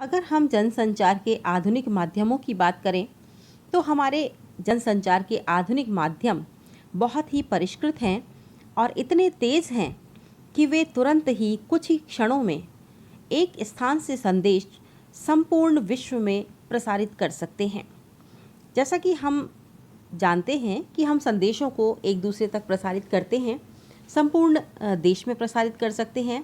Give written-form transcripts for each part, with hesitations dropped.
अगर हम जनसंचार के आधुनिक माध्यमों की बात करें तो हमारे जनसंचार के आधुनिक माध्यम बहुत ही परिष्कृत हैं और इतने तेज़ हैं कि वे तुरंत ही कुछ ही क्षणों में एक स्थान से संदेश संपूर्ण विश्व में प्रसारित कर सकते हैं। जैसा कि हम जानते हैं कि हम संदेशों को एक दूसरे तक प्रसारित करते हैं, संपूर्ण देश में प्रसारित कर सकते हैं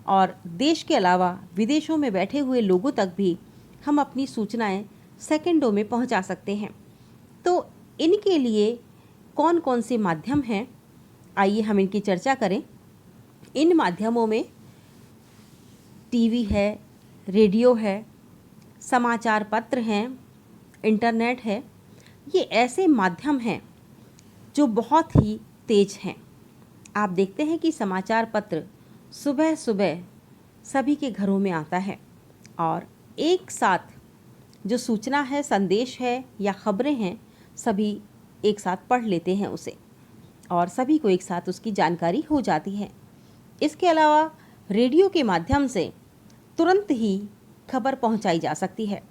और देश के अलावा विदेशों में बैठे हुए लोगों तक भी हम अपनी सूचनाएं सेकंडों में पहुंचा सकते हैं। तो इनके लिए कौन कौन से माध्यम हैं, आइए हम इनकी चर्चा करें। इन माध्यमों में टीवी है, रेडियो है, समाचार पत्र हैं, इंटरनेट है। ये ऐसे माध्यम हैं जो बहुत ही तेज हैं। आप देखते हैं कि समाचार पत्र सुबह सुबह सभी के घरों में आता है और एक साथ जो सूचना है, संदेश है या खबरें हैं, सभी एक साथ पढ़ लेते हैं उसे और सभी को एक साथ उसकी जानकारी हो जाती है। इसके अलावा रेडियो के माध्यम से तुरंत ही खबर पहुंचाई जा सकती है,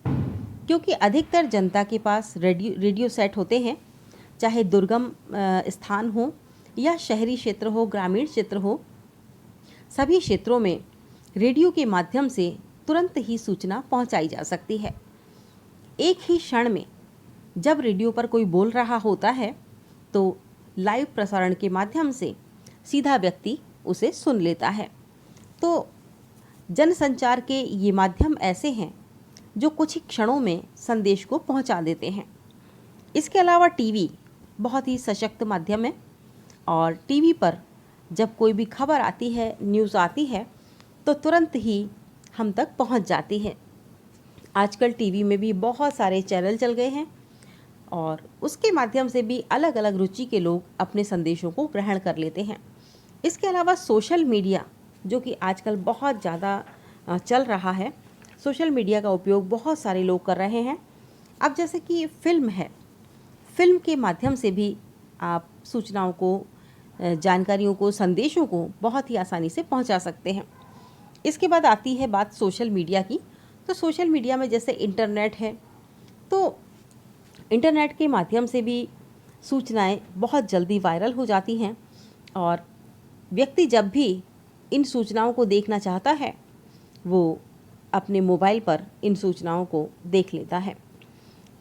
क्योंकि अधिकतर जनता के पास रेडियो सेट होते हैं, चाहे दुर्गम स्थान हो या शहरी क्षेत्र हो, ग्रामीण क्षेत्र हो, सभी क्षेत्रों में रेडियो के माध्यम से तुरंत ही सूचना पहुंचाई जा सकती है। एक ही क्षण में जब रेडियो पर कोई बोल रहा होता है तो लाइव प्रसारण के माध्यम से सीधा व्यक्ति उसे सुन लेता है। तो जनसंचार के ये माध्यम ऐसे हैं जो कुछ ही क्षणों में संदेश को पहुंचा देते हैं। इसके अलावा टीवी बहुत ही सशक्त माध्यम है और टीवी पर जब कोई भी खबर आती है, न्यूज़ आती है, तो तुरंत ही हम तक पहुंच जाती है। आजकल टीवी में भी बहुत सारे चैनल चल गए हैं और उसके माध्यम से भी अलग अलग रुचि के लोग अपने संदेशों को ग्रहण कर लेते हैं। इसके अलावा सोशल मीडिया, जो कि आजकल बहुत ज़्यादा चल रहा है, सोशल मीडिया का उपयोग बहुत सारे लोग कर रहे हैं। अब जैसे कि फिल्म है, फिल्म के माध्यम से भी आप सूचनाओं को, जानकारियों को, संदेशों को बहुत ही आसानी से पहुंचा सकते हैं। इसके बाद आती है बात सोशल मीडिया की। तो सोशल मीडिया में जैसे इंटरनेट है, तो इंटरनेट के माध्यम से भी सूचनाएं बहुत जल्दी वायरल हो जाती हैं और व्यक्ति जब भी इन सूचनाओं को देखना चाहता है वो अपने मोबाइल पर इन सूचनाओं को देख लेता है।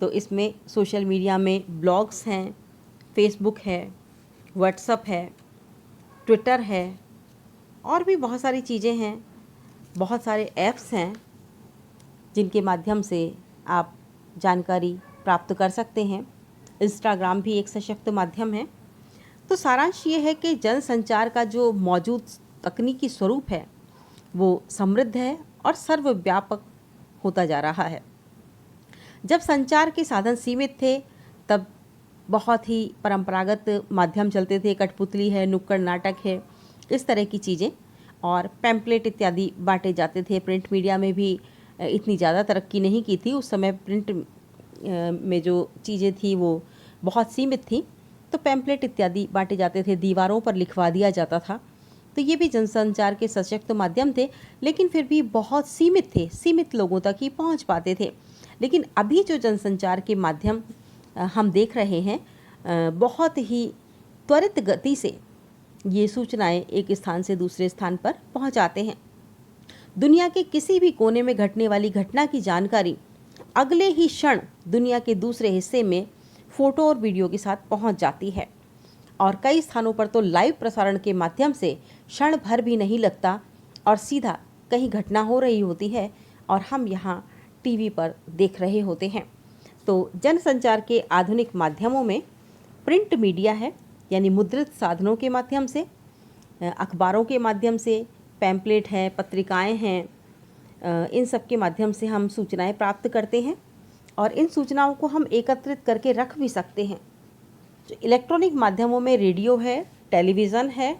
तो इसमें सोशल मीडिया में ब्लॉग्स हैं, फेसबुक है, व्हाट्सएप है, ट्विटर है और भी बहुत सारी चीज़ें हैं। बहुत सारे ऐप्स हैं जिनके माध्यम से आप जानकारी प्राप्त कर सकते हैं। इंस्टाग्राम भी एक सशक्त माध्यम है। तो सारांश ये है कि जनसंचार का जो मौजूद तकनीकी स्वरूप है वो समृद्ध है और सर्वव्यापक होता जा रहा है। जब संचार के साधन सीमित थे तब बहुत ही परंपरागत माध्यम चलते थे, कठपुतली है, नुक्कड़ नाटक है, इस तरह की चीज़ें, और पैम्पलेट इत्यादि बांटे जाते थे। प्रिंट मीडिया में भी इतनी ज़्यादा तरक्की नहीं की थी उस समय। प्रिंट में जो चीज़ें थी वो बहुत सीमित थी, तो पैम्पलेट इत्यादि बांटे जाते थे, दीवारों पर लिखवा दिया जाता था। तो ये भी जनसंचार के सशक्त माध्यम थे, लेकिन फिर भी बहुत सीमित थे, सीमित लोगों तक ही पहुंच पाते थे। लेकिन अभी जो जनसंचार के माध्यम हम देख रहे हैं, बहुत ही त्वरित गति से ये सूचनाएं एक स्थान से दूसरे स्थान पर पहुंचाते हैं। दुनिया के किसी भी कोने में घटने वाली घटना की जानकारी अगले ही क्षण दुनिया के दूसरे हिस्से में फ़ोटो और वीडियो के साथ पहुंच जाती है और कई स्थानों पर तो लाइव प्रसारण के माध्यम से क्षण भर भी नहीं लगता और सीधा कहीं घटना हो रही होती है और हम यहाँ टीवी पर देख रहे होते हैं। तो जनसंचार के आधुनिक माध्यमों में प्रिंट मीडिया है, यानी मुद्रित साधनों के माध्यम से, अखबारों के माध्यम से, पैम्पलेट है, पत्रिकाएं हैं, इन सब के माध्यम से हम सूचनाएं प्राप्त करते हैं और इन सूचनाओं को हम एकत्रित करके रख भी सकते हैं। जो इलेक्ट्रॉनिक माध्यमों में रेडियो है, टेलीविज़न है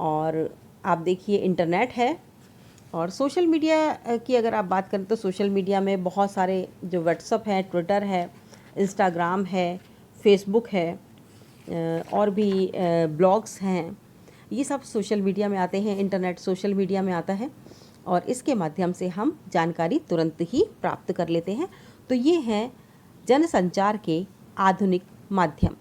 और आप देखिए इंटरनेट है। और सोशल मीडिया की अगर आप बात करें तो सोशल मीडिया में बहुत सारे जो व्हाट्सएप है, ट्विटर है, इंस्टाग्राम है, फेसबुक है और भी ब्लॉग्स हैं, ये सब सोशल मीडिया में आते हैं। इंटरनेट सोशल मीडिया में आता है और इसके माध्यम से हम जानकारी तुरंत ही प्राप्त कर लेते हैं। तो ये हैं जनसंचार के आधुनिक माध्यम।